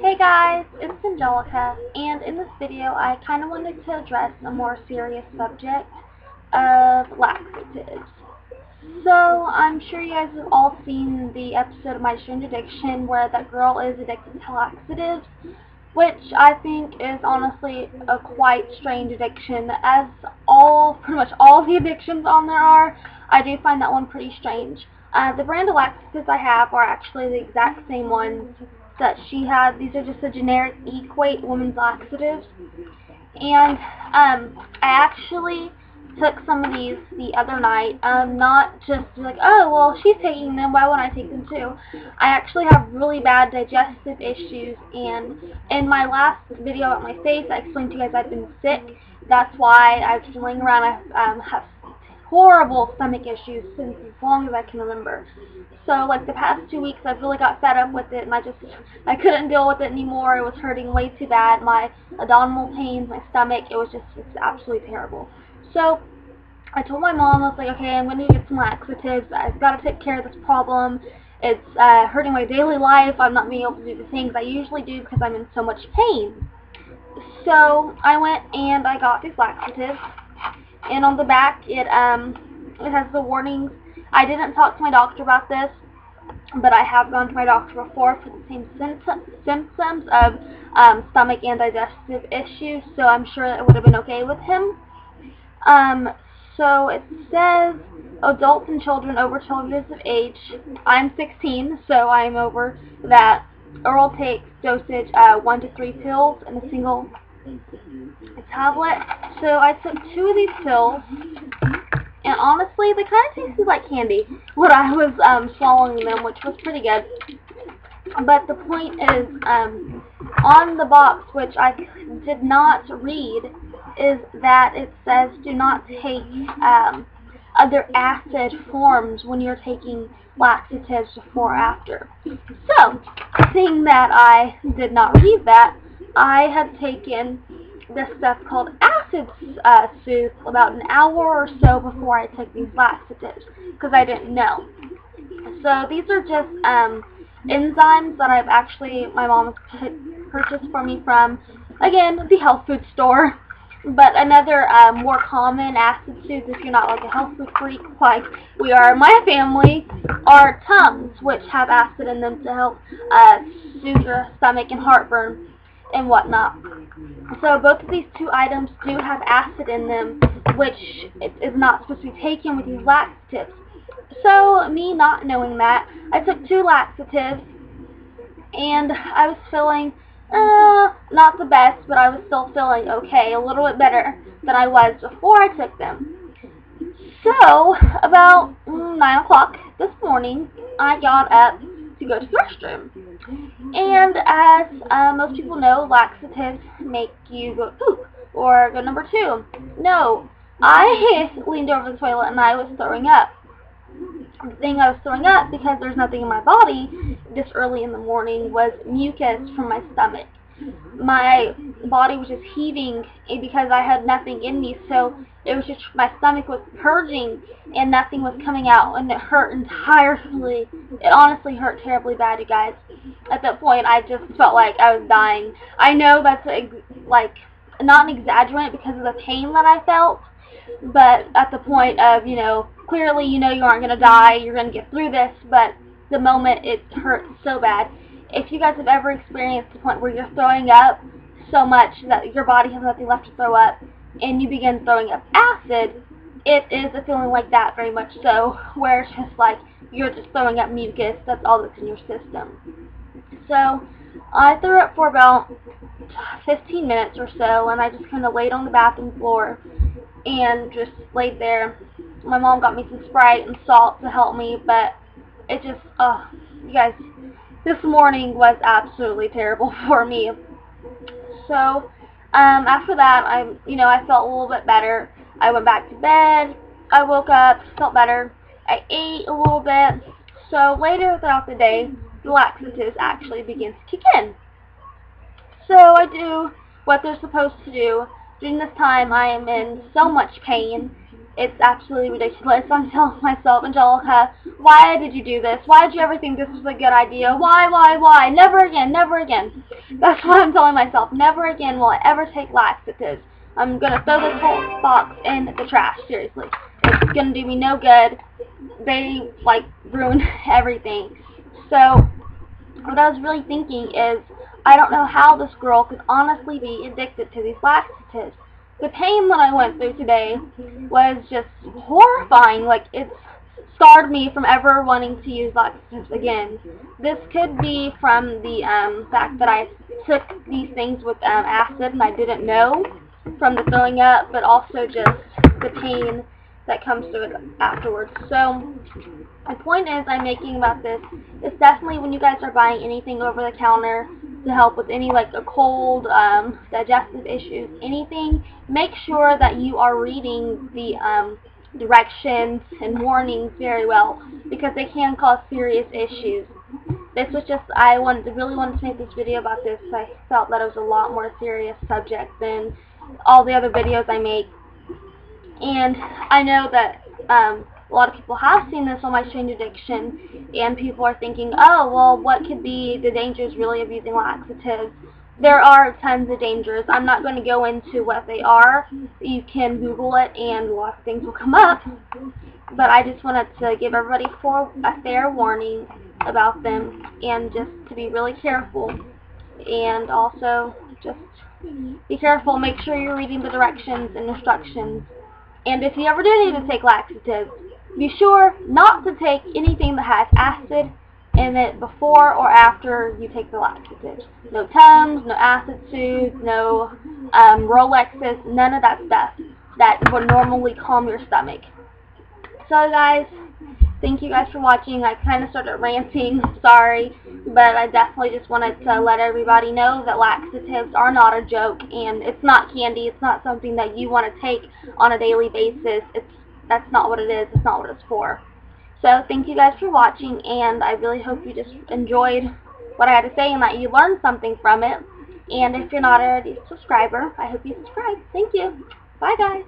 Hey guys, it's Angelica, and in this video I kind of wanted to address a more serious subject of laxatives. So, I'm sure you guys have all seen the episode of My Strange Addiction where that girl is addicted to laxatives, which I think is honestly a quite strange addiction, as pretty much all the addictions on there are. I do find that one pretty strange. The brand of laxatives I have are actually the exact same ones that she had. These are just the generic Equate women's laxatives. And I actually took some of these the other night, not just like, oh, well, she's taking them, why wouldn't I take them too? I actually have really bad digestive issues, and in my last video about my face, I explained to you guys I've been sick. That's why I've been laying around. I have horrible stomach issues since as long as I can remember. So, like, the past 2 weeks, I've really got fed up with it, and I couldn't deal with it anymore. It was hurting way too bad. My abdominal pains, my stomach, it's absolutely terrible. So, I told my mom, I was like, okay, I'm going to get some laxatives. I've got to take care of this problem. It's hurting my daily life. I'm not being able to do the things I usually do because I'm in so much pain. So, I went and I got these laxatives. And on the back, it has the warnings. I didn't talk to my doctor about this, but I have gone to my doctor before for the same symptoms of stomach and digestive issues, so I'm sure it would have been okay with him. So it says adults and children over 12 years of age. I'm 16, so I'm over that. Oral dosage 1 to 3 pills in a single tablet. So I took 2 of these pills, and honestly, they kind of tasted like candy when I was swallowing them, which was pretty good. But the point is, on the box, which I did not read, is that it says do not take other acid forms when you're taking laxatives before or after. So, seeing that I did not read that, I had taken this stuff called acid soup about an hour or so before I took these laxatives, because I didn't know. So these are just enzymes that my mom has purchased for me from, again, the health food store. But another more common acid soup, if you're not like a health food freak like we are in my family, are Tums, which have acid in them to help soothe your stomach and heartburn and whatnot. So both of these 2 items do have acid in them, which is not supposed to be taken with these laxatives. So, me not knowing that, I took 2 laxatives, and I was feeling, not the best, but I was still feeling okay, a little bit better than I was before I took them. So, about 9 o'clock this morning, I got up to go to the restroom. And as most people know, laxatives make you go poop, or go number 2. No, I leaned over the toilet and I was throwing up. The thing I was throwing up, because there's nothing in my body this early in the morning, was mucus from my stomach. My body was just heaving because I had nothing in me, so it was just, my stomach was purging and nothing was coming out, and it hurt entirely. It honestly hurt terribly bad, you guys. At that point, I just felt like I was dying. I know that's like not an exaggerant because of the pain that I felt, but at the point of, clearly you aren't going to die, you're going to get through this, but the moment it hurt so bad. If you guys have ever experienced the point where you're throwing up so much that your body has nothing left to throw up, and you begin throwing up acid, it is a feeling like that, very much so, where it's just like you're just throwing up mucus, that's all that's in your system. So, I threw up for about 15 minutes or so, and I just kind of laid on the bathroom floor and just laid there. My mom got me some Sprite and salt to help me, but it just, you guys, this morning was absolutely terrible for me. So, after that, I felt a little bit better. I went back to bed. I woke up, felt better. I ate a little bit. So, later throughout the day, the laxatives actually begin to kick in. So, I do what they're supposed to do. During this time, I am in so much pain. It's absolutely ridiculous. I'm telling myself, Angelica, why did you do this? Why did you ever think this was a good idea? Why? Never again, never again. That's what I'm telling myself. Never again will I ever take laxatives. I'm going to throw this whole box in the trash, seriously. It's going to do me no good. They, like, ruin everything. So, what I was really thinking is, I don't know how this girl could honestly be addicted to these laxatives. The pain that I went through today was just horrifying. Like, it's scarred me from ever wanting to use laxatives again. This could be from the fact that I took these things with acid and I didn't know from the throwing up, but also just the pain that comes to it afterwards. So, my point is I'm making about this is definitely when you guys are buying anything over the counter to help with any like a cold, digestive issues, anything, make sure that you are reading the directions and warnings very well, because they can cause serious issues. This was just, I really wanted to make this video about this. I felt that it was a lot more serious subject than all the other videos I make. And I know that a lot of people have seen this on my Strange Addiction, and people are thinking, oh, well, what could be the dangers really of using laxatives? There are tons of dangers. I'm not going to go into what they are. You can Google it, and a lot of things will come up. But I just wanted to give everybody a fair warning about them, and just to be really careful. And also, just be careful. Make sure you're reading the directions and instructions. And if you ever do need to take laxatives, be sure not to take anything that has acid in it before or after you take the laxatives. No Tums, no acid soothes, no Rolexes, none of that stuff that would normally calm your stomach. So guys, thank you guys for watching. I kind of started ranting, sorry, but I definitely just wanted to let everybody know that laxatives are not a joke, and it's not candy. It's not something that you want to take on a daily basis. That's not what it is. It's not what it's for. So thank you guys for watching, and I really hope you just enjoyed what I had to say and that you learned something from it. And if you're not already a subscriber, I hope you subscribe. Thank you. Bye guys.